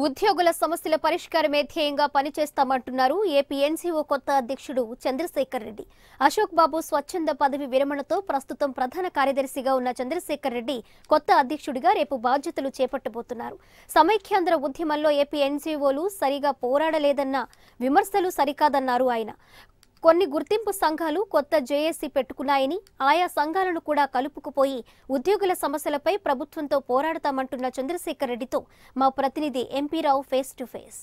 ఉద్యోగుల సమస్యల పరిష్కారమే ధ్యేయంగా పనిచేస్తామంటున్నారు ఏపీ ఎన్జీఓ కొత్త అధ్యక్షుడు చంద్రశేఖర్ రెడ్డి. అశోక్ బాబు స్వచ్ఛంద పదవి విరమణతో ప్రస్తుతం ప్రధాన కార్యదర్శిగా ఉన్న చంద్రశేఖర్ రెడ్డి కొత్త అధ్యక్షుడిగా రేపు బాధ్యతలు చేపట్టబోతున్నారు. సమైక్యాంధ్ర ఉద్యమంలో ఏపీ ఎన్జీఓలు సరిగా పోరాడలేదన్న విమర్శలు సరికాదన్నారు ఆయన. కొన్ని గుర్తింపు సంఘాలు కొత్త జేఏసీ పెట్టుకున్నాయని, ఆయా సంఘాలను కూడా కలుపుకుపోయి ఉద్యోగుల సమస్యలపై ప్రభుత్వంతో పోరాడతామంటున్న చంద్రశేఖర్ రెడ్డితో మా ప్రతినిధి MP Rao face to face.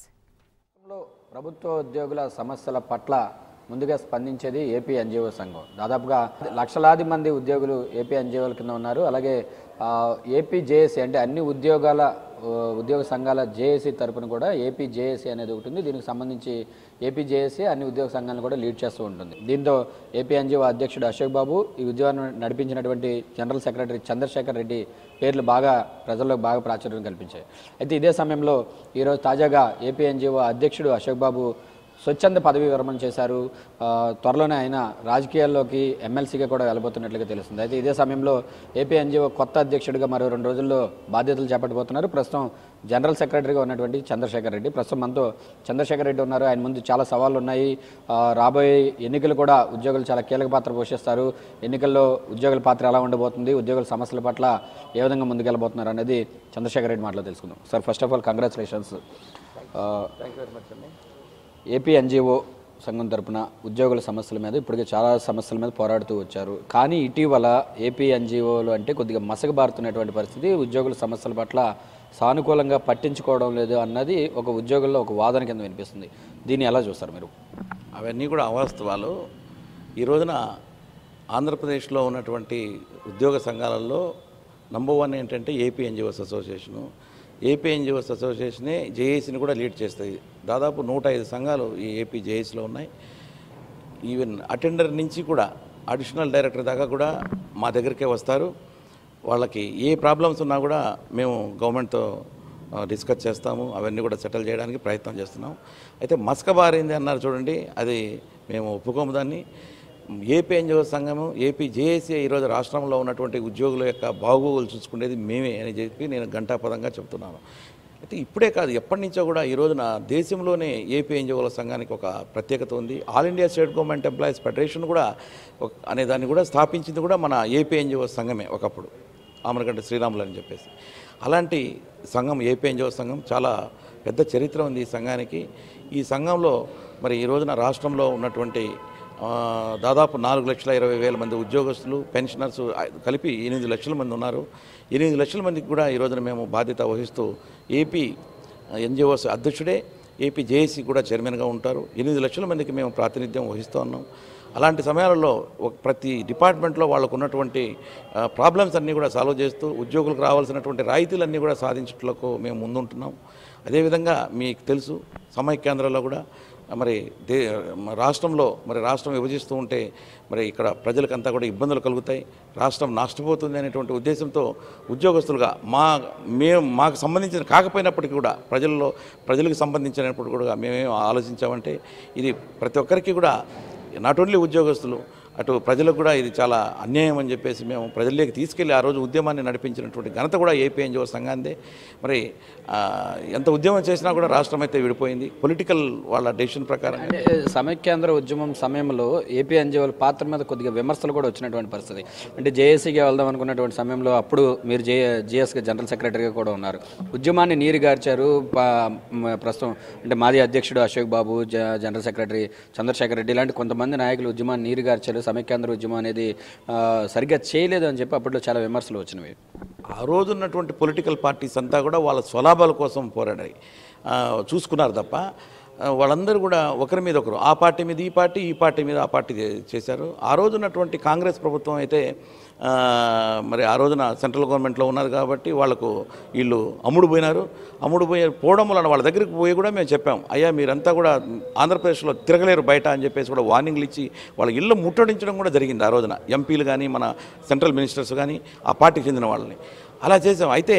ప్రభుత్వ ఉద్యోగుల సమస్యల పట్ల ముందుగా స్పందించేది ఏపీ ఎన్జీఓ సంఘం. దాదాపుగా లక్షలాది మంది ఉద్యోగులు ఏపీ ఎన్జీఓల కింద ఉన్నారు. అలాగే ఏపీ జేఏసీ అంటే అన్ని ఉద్యోగ సంఘాల జేఏసీ తరపున కూడా ఏపీ జేఏసీ అనేది ఒకటి ఉంది. దీనికి సంబంధించి ఏపీ జేఏసీ అన్ని ఉద్యోగ సంఘాలను కూడా లీడ్ చేస్తూ ఉంటుంది. దీంతో ఏపీ ఎన్జీఓ అధ్యక్షుడు అశోక్ బాబు, ఈ ఉద్యోగాన్ని నడిపించినటువంటి జనరల్ సెక్రటరీ చంద్రశేఖర్ రెడ్డి పేర్లు ప్రజల్లో బాగా ప్రాచుర్యం కల్పించాయి. అయితే ఇదే సమయంలో ఈరోజు తాజాగా ఏపీ ఎన్జీఓ అధ్యక్షుడు అశోక్ బాబు స్వచ్ఛంద పదవి విరమణ చేశారు. త్వరలోనే ఆయన రాజకీయాల్లోకి ఎమ్మెల్సీగా కూడా వెళ్ళబోతున్నట్లుగా తెలుస్తుంది. అయితే ఇదే సమయంలో ఏపీ ఎన్జీఓ కొత్త అధ్యక్షుడిగా మరో 2 రోజుల్లో బాధ్యతలు చేపట్టబోతున్నారు. ప్రస్తుతం జనరల్ సెక్రటరీగా ఉన్నటువంటి చంద్రశేఖర్ రెడ్డి. ప్రస్తుతం మనతో చంద్రశేఖర్ రెడ్డి ఉన్నారు. ఆయన ముందు చాలా సవాళ్ళు ఉన్నాయి. రాబోయే ఎన్నికలు కూడా ఉద్యోగులు చాలా కీలక పాత్ర పోషిస్తారు. ఎన్నికల్లో ఉద్యోగుల పాత్ర ఎలా ఉండబోతుంది, ఉద్యోగుల సమస్యల పట్ల ఏ విధంగా ముందుకెళ్ళబోతున్నారు అనేది చంద్రశేఖర్ రెడ్డి మాటలో తెలుసుకుందాం. Sir, first of all congratulations. Thank you very much అండి. ఏపీ ఎన్జీఓ సంఘం తరపున ఉద్యోగుల సమస్యల మీద ఇప్పటికే చాలా సమస్యల మీద పోరాడుతూ వచ్చారు. కానీ ఇటీవల ఏపీ ఎన్జీఓలు అంటే కొద్దిగా మసకబారుతున్నటువంటి పరిస్థితి, ఉద్యోగుల సమస్యల పట్ల సానుకూలంగా పట్టించుకోవడం లేదు అన్నది ఒక ఉద్యోగుల్లో ఒక వాదన కింద వినిపిస్తుంది. దీన్ని ఎలా చూస్తారు మీరు? అవన్నీ కూడా అవాస్తవాలు. ఈ రోజున ఆంధ్రప్రదేశ్లో ఉన్నటువంటి ఉద్యోగ సంఘాలలో నంబర్ 1 ఏంటంటే AP NGOs association. AP NGOs అసోసియేషనే జేఏసీని కూడా లీడ్ చేస్తాయి. దాదాపు 105 సంఘాలు ఈ ఏపీ జేఏసీలో ఉన్నాయి. ఈవెన్ అటెండర్ నుంచి కూడా అడిషనల్ డైరెక్టర్ దాకా కూడా మా దగ్గరికే వస్తారు. వాళ్ళకి ఏ ప్రాబ్లమ్స్ ఉన్నా కూడా మేము గవర్నమెంట్తో డిస్కస్ చేస్తాము. అవన్నీ కూడా సెటిల్ చేయడానికి ప్రయత్నం చేస్తున్నాం. అయితే మస్కబారింది అన్నారు చూడండి, అది మేము ఒప్పుకోము దాన్ని. ఏపీ ఎన్జీఓ సంఘము, ఏపీ జేఏసీ ఈరోజు రాష్ట్రంలో ఉన్నటువంటి ఉద్యోగుల యొక్క బాగోగులు చూసుకునేది మేమే అని చెప్పి నేను ఘంటాపదంగా చెప్తున్నాను. అయితే ఇప్పుడే కాదు, ఎప్పటి నుంచో కూడా ఈ రోజున దేశంలోనే ఏపీ ఎన్జీఓల సంఘానికి ఒక ప్రత్యేకత ఉంది. All India state government employees federation కూడా అనే దాన్ని కూడా స్థాపించింది కూడా మన ఏపీ ఎన్జీఓ సంఘమే ఒకప్పుడు, ఆమరగడ్డ శ్రీరాములు అని చెప్పేసి. అలాంటి సంఘం ఏపీ ఎన్జీఓ సంఘం చాలా పెద్ద చరిత్ర ఉంది ఈ సంఘానికి. ఈ సంఘంలో మరి ఈ రోజున రాష్ట్రంలో ఉన్నటువంటి దాదాపు 4,20,000 మంది ఉద్యోగస్తులు, పెన్షనర్స్ కలిపి 8 లక్షల మంది ఉన్నారు. 8 లక్షల మందికి కూడా ఈ రోజున మేము బాధ్యత వహిస్తూ ఏపీ ఎన్జీఓస్ అధ్యక్షుడే, ఏపీ జేఏసీ కూడా చైర్మన్గా ఉంటారు. 8 లక్షల మందికి మేము ప్రాతినిధ్యం వహిస్తూ ఉన్నాం. అలాంటి సమయాలలో ప్రతి డిపార్ట్మెంట్లో వాళ్ళకు ఉన్నటువంటి ప్రాబ్లమ్స్ అన్నీ కూడా సాల్వ్ చేస్తూ ఉద్యోగులకు రావాల్సినటువంటి రాయితీలన్నీ కూడా సాధించట్లకు మేము ముందుంటున్నాం. అదేవిధంగా మీకు తెలుసు, సమైక్యాంధ్రలో కూడా మరి రాష్ట్రం విభజిస్తూ ఉంటే మరి ఇక్కడ ప్రజలకంతా కూడా ఇబ్బందులు కలుగుతాయి, రాష్ట్రం నష్టపోతుంది అనేటువంటి ఉద్దేశంతో ఉద్యోగస్తులుగా మాకు సంబంధించిన కాకపోయినప్పటికీ కూడా ప్రజలకు సంబంధించినప్పుడు కూడా మేమేం ఆలోచించామంటే ఇది ప్రతి ఒక్కరికి కూడా నాట్ ఓన్లీ ఉద్యోగస్తులు, అటు ప్రజలకు కూడా ఇది చాలా అన్యాయం అని చెప్పేసి మేము ప్రజల్లోకి తీసుకెళ్లి ఆ రోజు ఉద్యమాన్ని నడిపించినటువంటి ఘనత కూడా ఏపీ ఎన్జీఓ సంఘాందే. మరి ఎంత ఉద్యమం చేసినా కూడా రాష్ట్రం అయితే విడిపోయింది పొలిటికల్ వాళ్ళ డెసిషన్ ప్రకారం. సమైక్యాంధ్ర ఉద్యమం సమయంలో ఏపీ ఎన్జీఓల పాత్ర మీద కొద్దిగా విమర్శలు కూడా వచ్చినటువంటి పరిస్థితి. అంటే జేఏసీగా వెళ్దాం అనుకున్నటువంటి సమయంలో అప్పుడు మీరు జేఎస్గా జనరల్ సెక్రటరీగా కూడా ఉన్నారు. ఉద్యమాన్ని నీరుగార్చారు. ప్రస్తుతం అంటే మాజీ అధ్యక్షుడు అశోక్ బాబు, జనరల్ సెక్రటరీ చంద్రశేఖర్ రెడ్డి ఇలాంటి కొంతమంది నాయకులు ఉద్యమాన్ని నీరుగార్చారు. సమైక్యాంధ్ర ఉద్యమం అనేది సరిగ్గా చేయలేదు అని చెప్పి అప్పట్లో చాలా విమర్శలు వచ్చినవి. ఆ రోజు ఉన్నటువంటి పొలిటికల్ పార్టీస్ అంతా కూడా వాళ్ళ స్వలాభాల కోసం పోరాడాయి, చూసుకున్నారు తప్ప వాళ్ళందరూ కూడా ఒకరి మీద ఒకరు, ఆ పార్టీ మీద ఈ పార్టీ మీద ఆ పార్టీ చేశారు. ఆ రోజు ఉన్నటువంటి కాంగ్రెస్ ప్రభుత్వం అయితే మరి ఆ రోజున సెంట్రల్ గవర్నమెంట్లో ఉన్నారు కాబట్టి వాళ్ళకు వీళ్ళు అమ్ముడు పోవడం వలన వాళ్ళ దగ్గరికి పోయి కూడా మేము చెప్పాం, అయ్యా మీరంతా కూడా ఆంధ్రప్రదేశ్లో తిరగలేరు బయట అని చెప్పేసి కూడా వార్నింగ్లు ఇచ్చి వాళ్ళ ఇల్లు ముట్టడించడం కూడా జరిగింది. ఆ రోజున ఎంపీలు కానీ మన సెంట్రల్ మినిస్టర్స్ కానీ ఆ పార్టీకి చెందిన వాళ్ళని అలా చేసాం. అయితే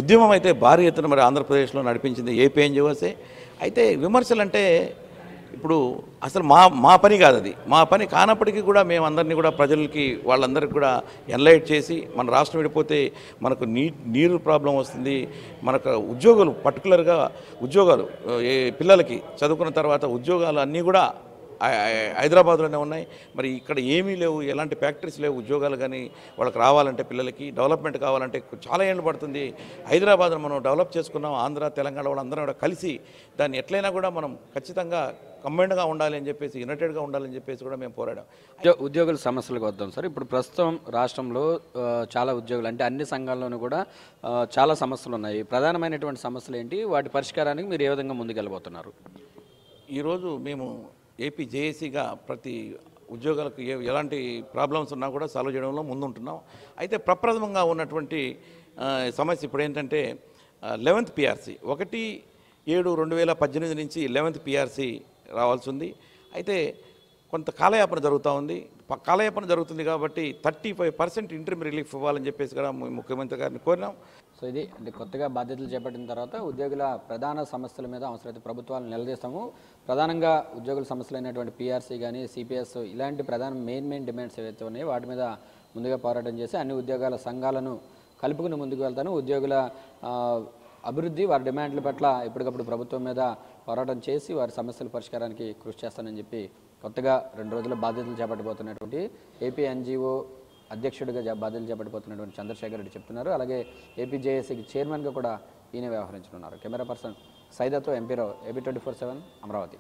ఉద్యమం అయితే భారీ ఎత్తున మరి ఆంధ్రప్రదేశ్లో నడిపించింది ఏపీ ఎన్జీఓసే. అయితే విమర్శలు అంటే ఇప్పుడు అసలు మా పని కాదు అది. మా పని కానప్పటికీ కూడా మేము అందరినీ కూడా ప్రజలకి వాళ్ళందరికీ కూడా ఎన్లైట్ చేసి మన రాష్ట్రం విడిపోతే మనకు నీరు ప్రాబ్లం వస్తుంది, మనకు ఉద్యోగాలు పర్టికులర్గా ఉద్యోగాలు పిల్లలకి చదువుకున్న తర్వాత ఉద్యోగాలు అన్నీ కూడా హైదరాబాద్లోనే ఉన్నాయి. మరి ఇక్కడ ఏమీ లేవు, ఎలాంటి ఫ్యాక్టరీస్ లేవు, ఉద్యోగాలు కానీ వాళ్ళకి రావాలంటే పిల్లలకి డెవలప్మెంట్ కావాలంటే చాలా ఏళ్ళు పడుతుంది. హైదరాబాద్ను మనం డెవలప్ చేసుకున్నాం, ఆంధ్ర తెలంగాణ వాళ్ళందరం కూడా కలిసి దాన్ని ఎట్లయినా కూడా మనం ఖచ్చితంగా కంబైన్డ్గా ఉండాలి అని చెప్పేసి, యునైటెడ్గా ఉండాలని చెప్పేసి కూడా మేము పోరాడాం. ఉద్యోగుల సమస్యలకు వద్దాం సార్. ఇప్పుడు ప్రస్తుతం రాష్ట్రంలో చాలా ఉద్యోగులు అంటే అన్ని సంఘాల్లోనూ కూడా చాలా సమస్యలు ఉన్నాయి. ప్రధానమైనటువంటి సమస్యలు ఏంటి, వాటి పరిష్కారానికి మీరు ఏ విధంగా ముందుకెళ్ళబోతున్నారు? ఈరోజు మేము ఏపీ జేఏసీగా ప్రతి ఉద్యోగాలకు ఎలాంటి ప్రాబ్లమ్స్ ఉన్నా కూడా సాల్వ్ చేయడంలో ముందుంటున్నాం. అయితే ప్రప్రథమంగా ఉన్నటువంటి సమస్య ఇప్పుడు ఏంటంటే 11th పిఆర్సీ 1/7/2018 నుంచి 11th పిఆర్సీ రావాల్సి ఉంది. అయితే కొంత కాలయాపన జరుగుతూ ఉంది. కాలయాపన జరుగుతుంది కాబట్టి 35% ఇంటరిమ్ రిలీఫ్ ఇవ్వాలని చెప్పేసి కూడా ముఖ్యమంత్రి గారిని కోరినాం. సో ఇది అంటే కొత్తగా బాధ్యతలు చేపట్టిన తర్వాత ఉద్యోగుల ప్రధాన సమస్యల మీద అవసరమైతే ప్రభుత్వాలను నిలదీస్తాము. ప్రధానంగా ఉద్యోగుల సమస్యలు అయినటువంటి పీఆర్సీ కానీ సిపిఎస్ ఇలాంటి ప్రధాన మెయిన్ డిమాండ్స్ ఏవైతే ఉన్నాయో వాటి మీద ముందుగా పోరాటం చేసి అన్ని ఉద్యోగాల సంఘాలను కలుపుకుని ముందుకు వెళ్తాను. ఉద్యోగుల అభివృద్ధి, వారి డిమాండ్ల పట్ల ఎప్పటికప్పుడు ప్రభుత్వం మీద పోరాటం చేసి వారి సమస్యల పరిష్కారానికి కృషి చేస్తానని చెప్పి కొత్తగా 2 రోజుల బాధ్యతలు చేపట్టబోతున్నటువంటి ఏపీ ఎన్జిఓ అధ్యక్షుడిగా బాధ్యతలు చేపట్టబోతున్నటువంటి చంద్రశేఖర్ రెడ్డి చెప్తున్నారు. అలాగే ఏపీ జేఏసీకి చైర్మన్గా కూడా ఈయన వ్యవహరించనున్నారు. కెమెరా పర్సన్ సైదాతో ఎంపీ రావు, ఏపీ 24/7 అమరావతి.